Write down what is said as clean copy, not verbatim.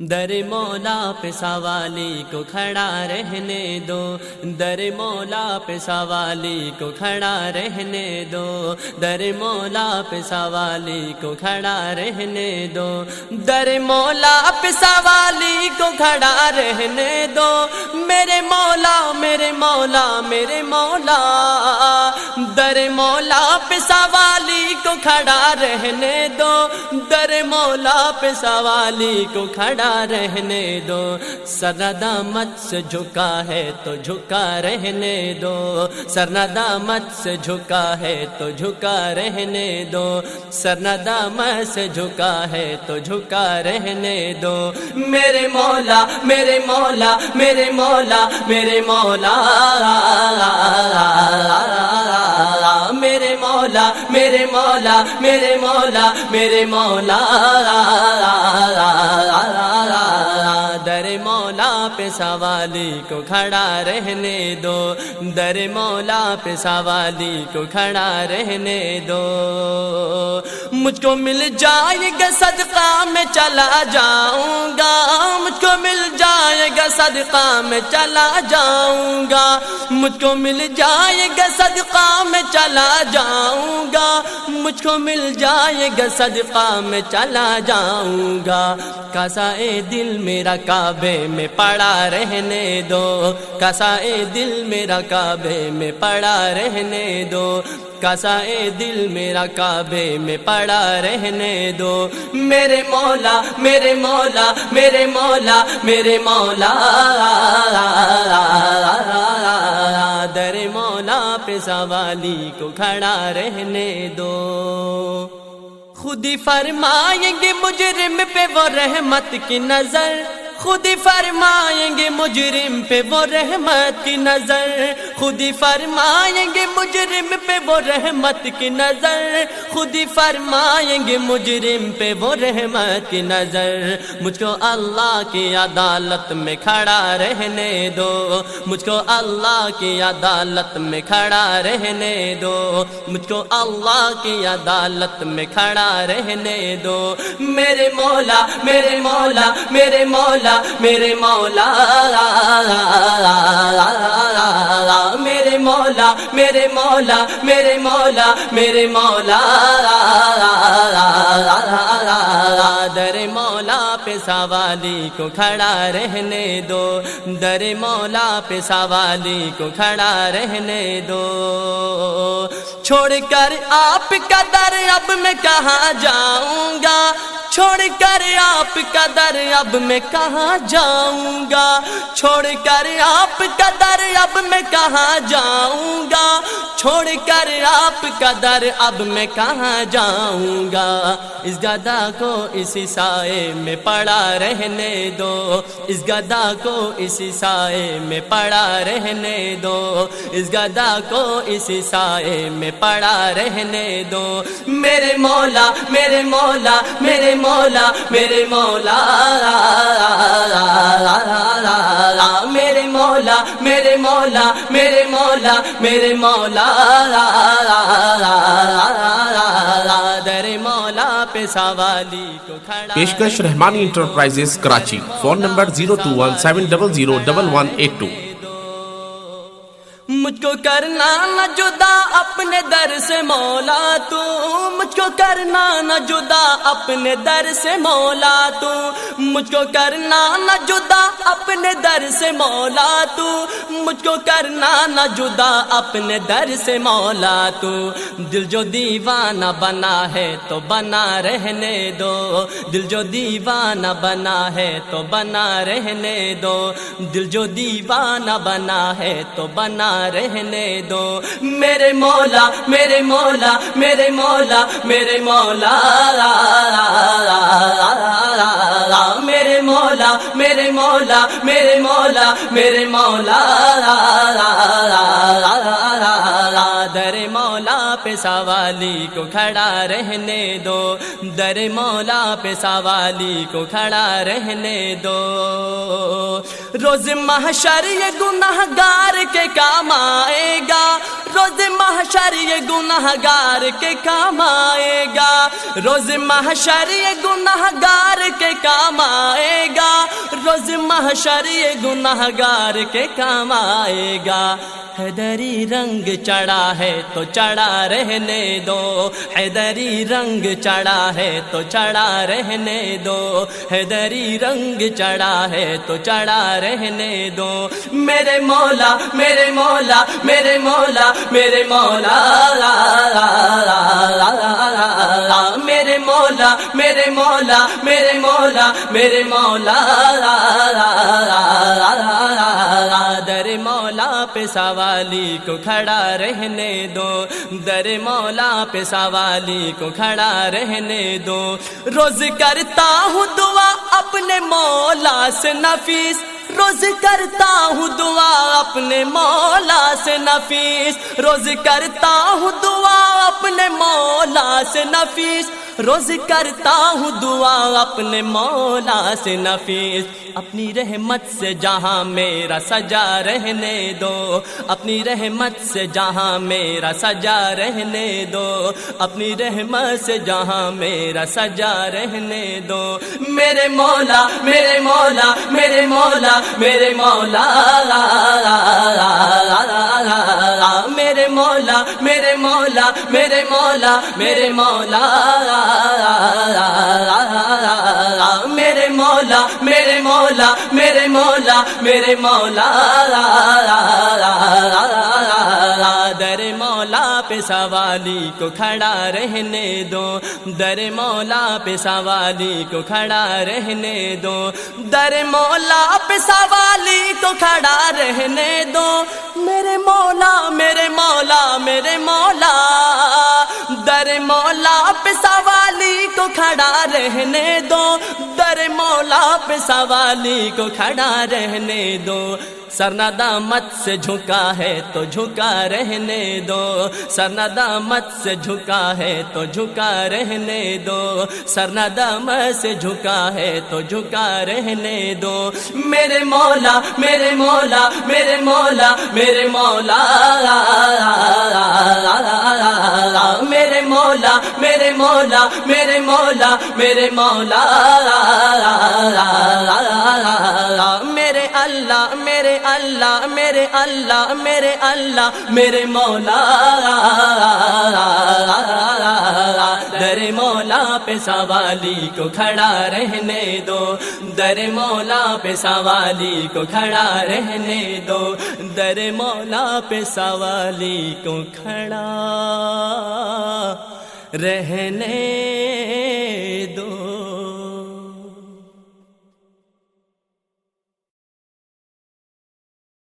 در مولا پہ سوالی کو کھڑا رہنے دو، در مولا پہ سوالی کو کھڑا رہنے دو، در مولا پہ سوالی کو کھڑا رہنے دو، در مولا پہ سوالی کو کھڑا رہنے دو، میرے مولا میرے مولا میرے مولا، در مولا پہ سوالی کو کھڑا رہنے دو، در مولا پہ سوالی کو کھڑا رہنے دو، سردامت سے جھکا ہے تو جھکا رہنے دو، سردامت سے جھکا ہے تو جھکا رہنے دو، سردامت سے جھکا ہے تو جھکا رہنے دو، میرے مولا میرے مولا میرے مولا میرے مولا، میرے مولا میرے مولا میرے مولا میرے مولا، در مولا پہ سوالی کو کھڑا رہنے دو، در مولا پہ سوالی کو کھڑا رہنے دو، مجھ کو مل جائے گا صدقہ میں چلا جاؤں گا، مجھ کو مل جائے گا صدقہ میں چلا جاؤں گا، مجھ کو مل جائے گا صدقہ میں چلا جاؤں گا، مجھ کو مل جائے گا صدقہ میں چلا جاؤں گا، کاسائے دل میرا کعبے میں پڑا رہنے دو، کاسائے دل میرا کعبے میں پڑا رہنے دو، کاسائے دل میرا کعبے میں پڑا رہنے دو، میرے مولا میرے مولا میرے مولا میرے مولا، در مولا پہ سوالی کو کھڑا رہنے دو، خود ہی فرمائیں گے مجرم پہ وہ رحمت کی نظر، خود ہی فرمائیں گے مجرم پہ وہ رحمت کی نظر، خود ہی فرمائیں گے مجرم پہ وہ رحمت کی نظر، خود ہی فرمائیں گے مجرم پہ وہ رحمت کی نظر، مجھ کو اللہ کی عدالت میں کھڑا رہنے دو، مجھ کو اللہ کی عدالت میں کھڑا رہنے دو، مجھ کو اللہ کی عدالت میں کھڑا رہنے دو، میرے مولا میرے مولا میرے مولا میرے مولا، میرے مولا میرے مولا میرے مولا میرے مولا، در مولا پہ سوالی کو کھڑا رہنے دو، در مولا پہ سوالی کو کھڑا رہنے دو، چھوڑ کر آپ کا در اب میں کہاں جاؤں گا، چھوڑ کر آپ کا در اب میں کہاں جاؤں گا، چھوڑ کر آپ کا در اب میں کہاں جاؤں گا، چھوڑ کر آپ کا در اب میں کہاں جاؤں گا، اس گدا کو اسی سائے میں پڑا رہنے دو، اس گدا کو اسی سائے میں پڑا رہنے دو، اس گدا کو اسی سائے میں پڑا رہنے دو، میرے مولا میرے مولا میرے مولا میرے مولا، میرے مولا میرے مولا میرے مولا میرے مولا، در مولا پہ سوالی کو کھڑا، پیشکش رحمانی انٹرپرائزز کراچی، فون نمبر 0217001182۔ مجھ کو کرنا نہ جدا اپنے در سے مولا تو، مجھ کو کرنا نہ جدا اپنے در سے مولا تو، مجھ کو کرنا نہ جدا اپنے در سے مولا تو، مجھ کو کرنا نہ جدا اپنے در سے مولا تو، دل جو دیوانہ بنا ہے تو بنا رہنے دو، دل جو دیوانہ بنا ہے تو بنا رہنے دو، دل جو دیوانہ بنا ہے تو بنا رہنے دو، میرے مولا میرے مولا میرے مولا میرے مولا، میرے مولا میرے مولا میرے مولا میرے مولا، در مولا پہ سوالی کو کھڑا رہنے دو، در مولا پہ سوالی کو کھڑا رہنے دو، روز محشر یہ گنہگار کے کام آئے گا، روز محشر یہ گنہگار کے کام آئے گا، روز محشر یہ گنہگار کے کام آئے گا، روز محشر یہ گناہگار کے کام آئے گا۔ حیدری رنگ چڑھا ہے تو چڑھا رہنے دو، حیدری رنگ چڑھا ہے تو چڑھا رہنے دو، حیدری رنگ چڑھا ہے تو چڑھا رہنے دو۔ میرے مولا میرے مولا میرے مولا میرے مولا، میرے مولا میرے مولا میرے مولا میرے مولا، در مولا پہ سوالی کو کھڑا رہنے دو، در مولا پہ سوالی کو کھڑا رہنے دو۔ روز کرتا ہوں دعا اپنے مولا سے نفیس، روز کرتا ہوں دعا اپنے مولا سے نفیس، روز کرتا ہوں دعا اپنے مولا سے نفیس، روز کرتا ہوں دعا اپنے مولا سے نفیس۔ اپنی رحمت سے جہاں میرا سجا رہنے دو، اپنی رحمت سے جہاں میرا سجا رہنے دو، اپنی رحمت سے جہاں میرا سجا رہنے دو۔ میرے مولا میرے مولا میرے مولا میرے مولا، میرے مولا میرے مولا میرے مولا میرے مولا، میرے مولا میرے مولا میرے مولا میرے مولا، در مولا پہ سوالی کو کھڑا رہنے دو، در مولا پہ سوالی کو کھڑا رہنے دو، در مولا پہ سوالی کو کھڑا رہنے دو۔ میرے مولا میرے مولا میرے مولا، در مولا پہ سوالی کو کھڑا رہنے دو، در مولا پہ سوالی کو کھڑا رہنے دو۔ سرندامت سے جھکا ہے تو جھکا رہنے دو، سرندامت سے جھکا ہے تو جھکا رہنے دو، سرندامت سے جھکا ہے تو جھکا رہنے دو۔ میرے مولا میرے مولا میرے مولا میرے مولا، میرے مولا میرے مولا میرے مولا میرے مولا، میرے اللہ میرے اللہ میرے اللہ میرے اللہ میرے مولا، در مولا پہ سوالی کو کھڑا رہنے دو، در مولا پہ سوالی کو کھڑا رہنے دو، در مولا پہ سوالی کو کھڑا رہنے دو۔